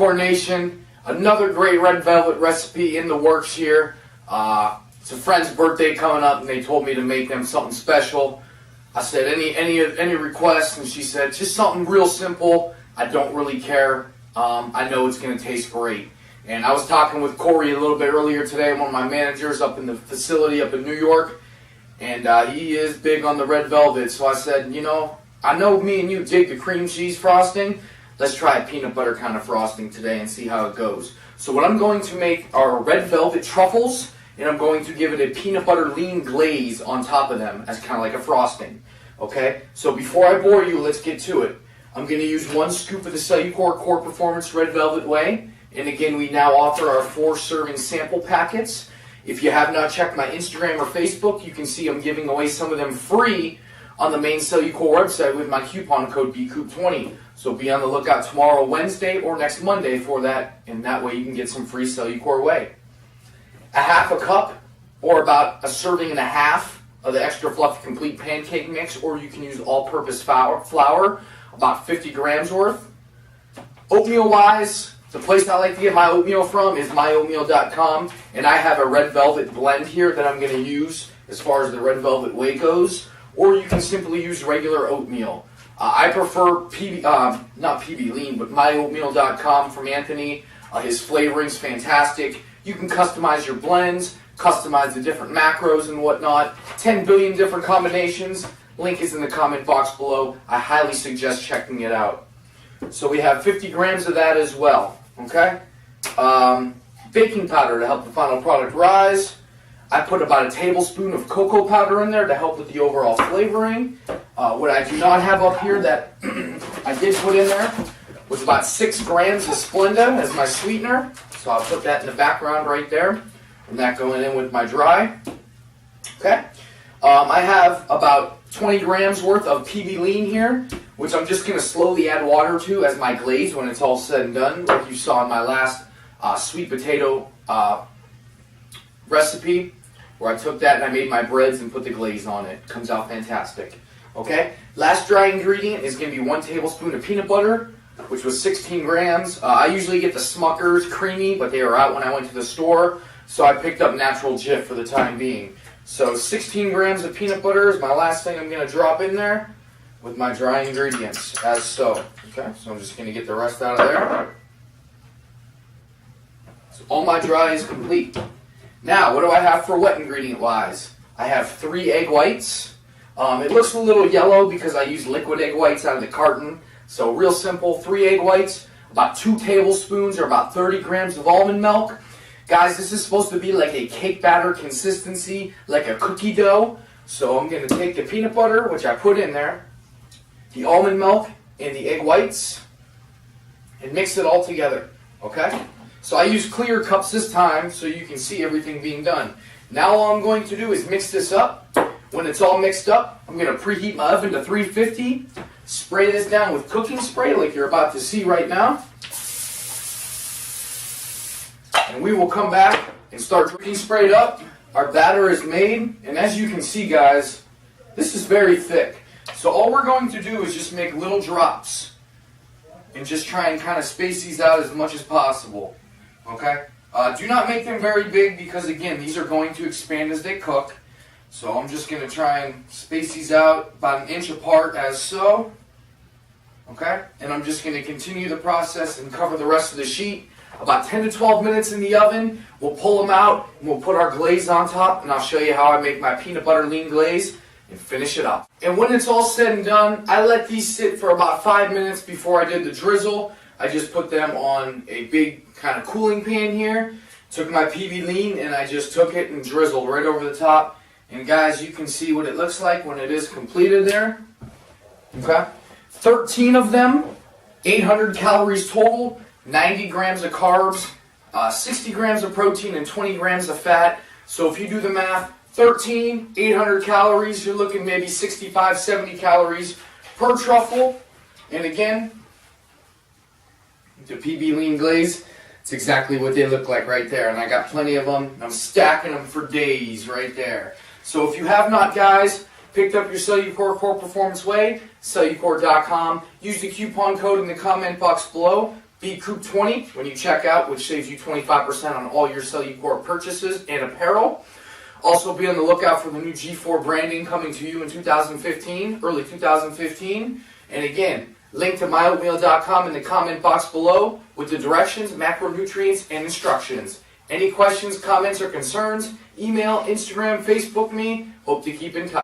Cellucor Nation, another great red velvet recipe in the works here. It's a friend's birthday coming up, and they told me to make them something special. I said, any requests? And she said, just something real simple. I don't really care. I know it's going to taste great. And I was talking with Corey a little bit earlier today, one of my managers up in the facility up in New York, and he is big on the red velvet. So I said, you know, I know me and you dig the cream cheese frosting. Let's try a peanut butter kind of frosting today and see how it goes. So what I'm going to make are red velvet truffles, and I'm going to give it a peanut butter lean glaze on top of them as kind of like a frosting. Okay, so before I bore you, let's get to it. I'm going to use 1 scoop of the Cellucor Core Performance Red Velvet Whey. And again, we now offer our 4-serving sample packets. If you have not checked my Instagram or Facebook, you can see I'm giving away some of them free on the main Cellucor website with my coupon code Bkupniewski. So be on the lookout tomorrow, Wednesday, or next Monday for that, and that way you can get some free Cellucor Whey. A half a cup, or about a serving and a half of the extra fluffy complete pancake mix, or you can use all-purpose flour, about 50 grams worth. Oatmeal-wise, the place I like to get my oatmeal from is myoatmeal.com, and I have a red velvet blend here that I'm going to use as far as the red velvet whey goes, or you can simply use regular oatmeal. I prefer not PB Lean, but myoatmeal.com from Anthony. His flavoring's fantastic. You can customize your blends, customize the different macros and whatnot. 10 billion different combinations. Link is in the comment box below. I highly suggest checking it out. So we have 50 grams of that as well. Okay? Baking powder to help the final product rise. I put about a tablespoon of cocoa powder in there to help with the overall flavoring. What I do not have up here that I did put in there was about 6 grams of Splenda as my sweetener. So I'll put that in the background right there. And that going in with my dry. Okay? I have about 20 grams worth of PB Lean here, which I'm just going to slowly add water to as my glaze when it's all said and done, like you saw in my last sweet potato recipe, where I took that and I made my breads and put the glaze on it. Comes out fantastic. Okay, last dry ingredient is going to be 1 tablespoon of peanut butter, which was 16 grams. I usually get the Smucker's creamy, but they were out when I went to the store, so I picked up Natural Jif for the time being. So 16 grams of peanut butter is my last thing I'm going to drop in there with my dry ingredients, as so. Okay, so I'm just going to get the rest out of there. So all my dry is complete. Now, what do I have for wet ingredient-wise? I have 3 egg whites. It looks a little yellow because I use liquid egg whites out of the carton. So real simple, 3 egg whites, about 2 tablespoons or about 30 grams of almond milk. Guys, this is supposed to be like a cake batter consistency, like a cookie dough. So I'm going to take the peanut butter, which I put in there, the almond milk, and the egg whites, and mix it all together, okay? So I use clear cups this time so you can see everything being done. Now all I'm going to do is mix this up. When it's all mixed up, I'm going to preheat my oven to 350, spray this down with cooking spray like you're about to see right now. And we will come back and start cooking sprayed up. Our batter is made, and as you can see, guys, this is very thick. So all we're going to do is just make little drops and just try and kind of space these out as much as possible. Okay? Do not make them very big because, again, these are going to expand as they cook. So I'm just going to try and space these out about 1 inch apart as so. Okay? And I'm just going to continue the process and cover the rest of the sheet. About 10 to 12 minutes in the oven. We'll pull them out and we'll put our glaze on top, and I'll show you how I make my peanut butter lean glaze and finish it up. And when it's all said and done, I let these sit for about 5 minutes before I did the drizzle. I just put them on a big kind of cooling pan here. Took my PB Lean and I just took it and drizzled right over the top. And guys, you can see what it looks like when it is completed there. Okay? 13 of them, 800 calories total, 90 grams of carbs, 60 grams of protein, and 20 grams of fat. So if you do the math, 13, 800 calories, you're looking maybe 65, 70 calories per truffle. And again, the PB Lean glaze, it's exactly what they look like right there. And I got plenty of them. I'm stacking them for days right there. So if you have not, guys, picked up your Cellucor Core Performance Whey, Cellucor.com. Use the coupon code in the comment box below, Bkupniewski when you check out, which saves you 25% on all your Cellucor purchases and apparel. Also be on the lookout for the new G4 branding coming to you in 2015, early 2015. And again, link to myoatmeal.com in the comment box below with the directions, macronutrients, and instructions. Any questions, comments, or concerns, email, Instagram, Facebook me. Hope to keep in touch.